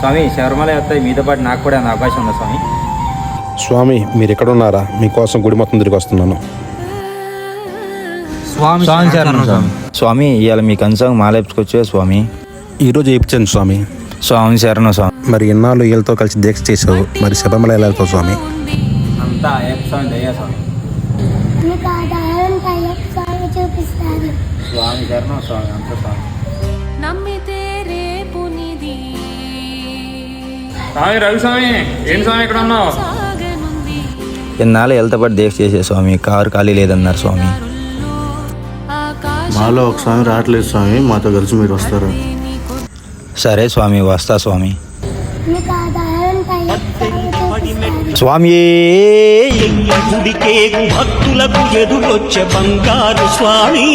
స్వామి శబరిమల వస్తాయి మీతో పాటు నాకు కూడా అవకాశం ఉంది స్వామి. స్వామి మీరు ఎక్కడ ఉన్నారా? మీకోసం గుడి మొత్తం తిరిగి వస్తున్నాను. స్వామి ఇవాళ మీ కన్సాంగ్ మాలేపుకొచ్చే స్వామి. ఈరోజు ఇప్పించండి స్వామి. స్వామి శరణం స్వామి. మరి ఎన్నాళ్ళు వీళ్ళతో కలిసి దీక్ష చేసావు, మరి శబరిమల ఎలా వెళ్తావు స్వామి? అంతా అయ్యప్ప స్వామి దయ్యా స్వామి. స్వామి శరణం స్వామి. అంత స్వామి స్వామి రవి స్వామి, ఏంటి స్వామి ఇక్కడ ఉన్నావు? ఎన్నాళ్ళు వెళ్తా పాటు దీక్ష చేసే స్వామి, కారు ఖాళీ లేదన్నారు స్వామి. మాలో ఒక స్వామి రావట్లేదు స్వామి, మాతో కలిసి మీరు వస్తారా? సరే స్వామి వస్తా స్వామి. స్వామి గుడికే భక్తులకు ఎదురొచ్చే బంగారు స్వామి.